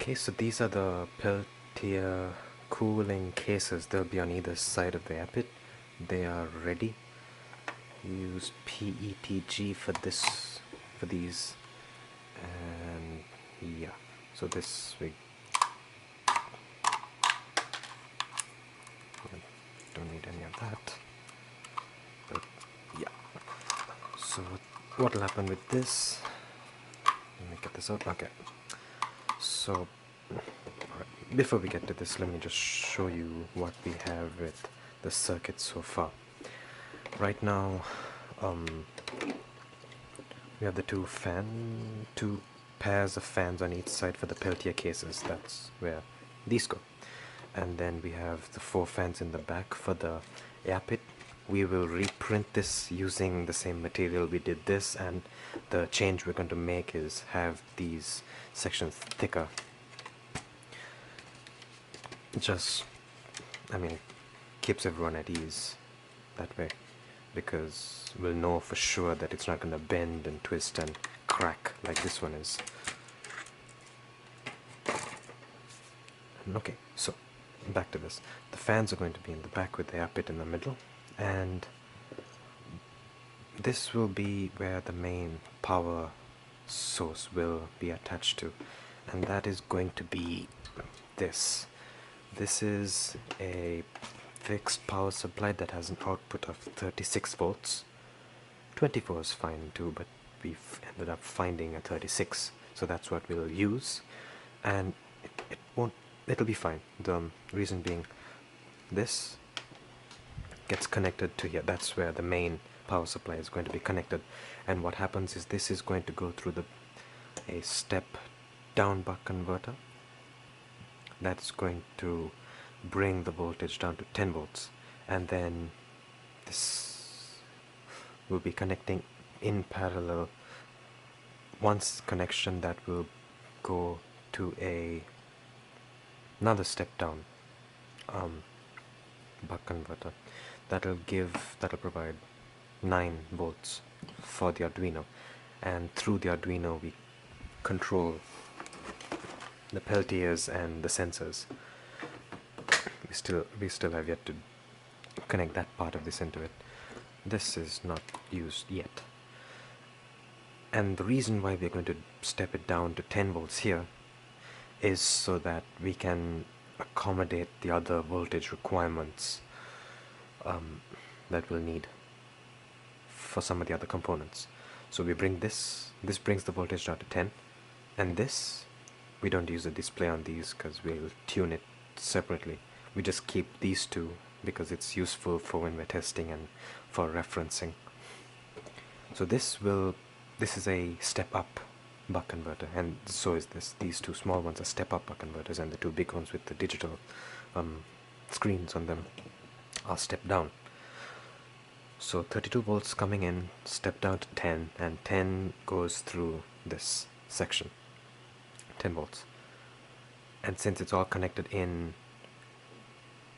Okay, so these are the Peltier cooling cases. They'll be on either side of the appet. They are ready. Use PETG for these, and yeah. So this we don't need any of that. But yeah. So what will happen with this? Let me get this out. Okay. So before we get to this, let me just show you what we have with the circuit so far. Right now, we have the two pairs of fans on each side for the Peltier cases. That's where these go. And then we have the 4 fans in the back for the air pit. We will reprint this using the same material we did this, and the change we're going to make is have these sections thicker. Just, keeps everyone at ease that way, because we'll know for sure that it's not going to bend and twist and crack like this one is. Okay, so back to this. The fans are going to be in the back with the air pit in the middle, and this will be where the main power source will be attached to, and that is going to be this. This is a fixed power supply that has an output of 36 volts. 24 is fine too, but we've ended up finding a 36, so that's what we'll use, and it'll be fine. The reason being, this gets connected to here. That's where the main power supply is going to be connected, and what happens is this is going to go through a step down buck converter that's going to bring the voltage down to 10 volts, and then this will be connecting in parallel. Once connection that will go to another step down buck converter that'll provide 9 volts for the Arduino, and through the Arduino we control the Peltiers and the sensors. We still have yet to connect that part of this into it. This is not used yet, and the reason why we're going to step it down to 10 volts here is so that we can accommodate the other voltage requirements that we'll need for some of the other components. So we bring this brings the voltage down to 10, and this, we don't use a display on these because we'll tune it separately. We just keep these two because it's useful for when we're testing and for referencing. So this is a step up buck converter, and so is this. These two small ones are step up buck converters, and the two big ones with the digital screens on them are step down. So 32 volts coming in, step down to 10, and 10 goes through this section, 10 volts. And since it's all connected in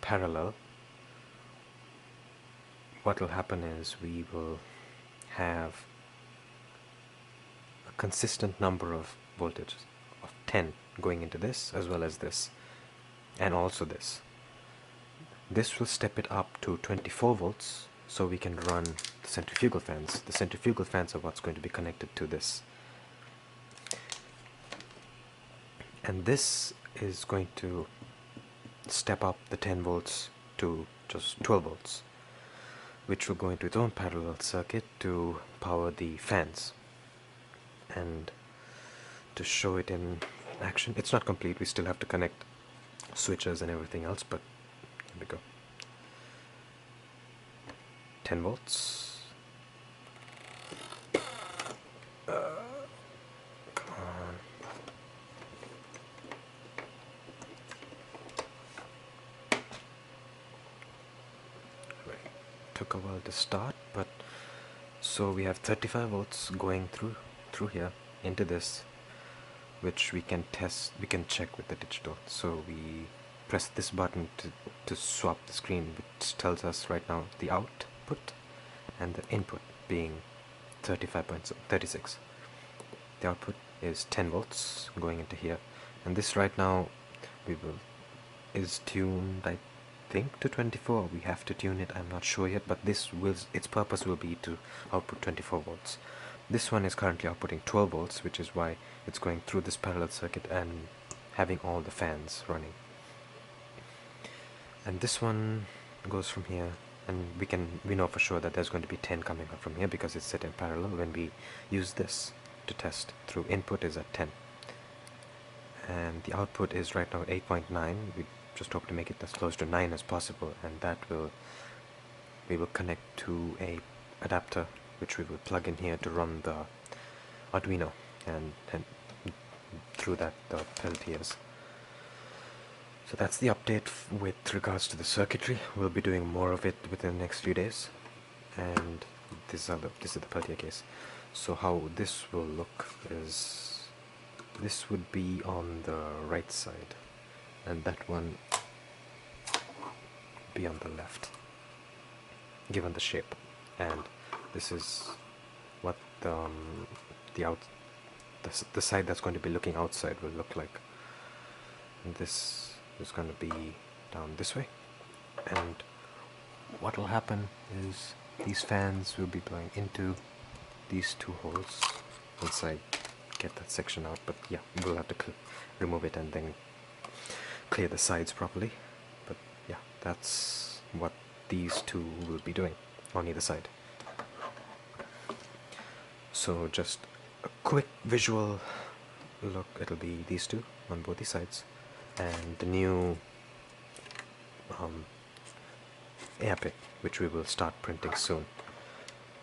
parallel, what will happen is we will have a consistent number of voltages of 10 going into this as well as this, and also this. This will step it up to 24 volts, so we can run the centrifugal fans. The centrifugal fans are what's going to be connected to this. And this is going to step up the 10 volts to just 12 volts, which will go into its own parallel circuit to power the fans. And to show it in action, it's not complete, we still have to connect switches and everything else, but here we go. 10 volts. Come on. Took a while to start, but so we have 35 volts going through here into this, which we can check with the digital. So we press this button to swap the screen, which tells us right now the output and the input being 35.36. The output is 10 volts going into here, And this right now we will is tuned, I think, to 24. We have to tune it, I'm not sure yet, but this will, its purpose will be to output 24 volts. This one is currently outputting 12 volts, which is why it's going through this parallel circuit and having all the fans running. And this one goes from here, and we know for sure that there's going to be 10 coming up from here because it's set in parallel. When we use this to test through, input is at 10 and the output is right now 8.9. We just hope to make it as close to 9 as possible, and that we will connect to a adapter which we will plug in here to run the Arduino and through that the Peltiers. So that's the update with regards to the circuitry. We'll be doing more of it within the next few days. And this is the Peltier case. So how this will look is, this would be on the right side, and that one be on the left, given the shape. And this is what the side that's going to be looking outside will look like. And this is going to be down this way, and what will happen is these fans will be blowing into these two holes once I get that section out, but yeah, we'll have to remove it and then clear the sides properly. But yeah, that's what these two will be doing on either side. So just a quick visual look, it'll be these two on both these sides, and the new air pick, which we will start printing soon.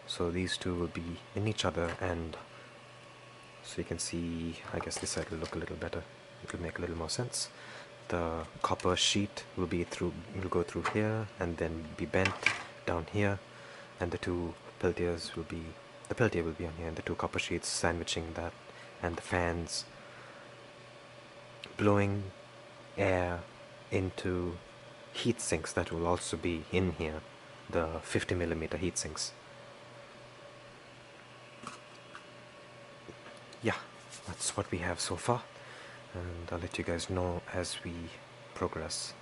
So these two will be in each other, and so you can see, I guess this side will look a little better, it will make a little more sense. The copper sheet will go through here and then be bent down here, and the two Peltiers will be, the Peltier will be on here, and the two copper sheets sandwiching that, and the fans blowing air into heat sinks that will also be in here, the 50mm heat sinks. Yeah, that's what we have so far, and I'll let you guys know as we progress.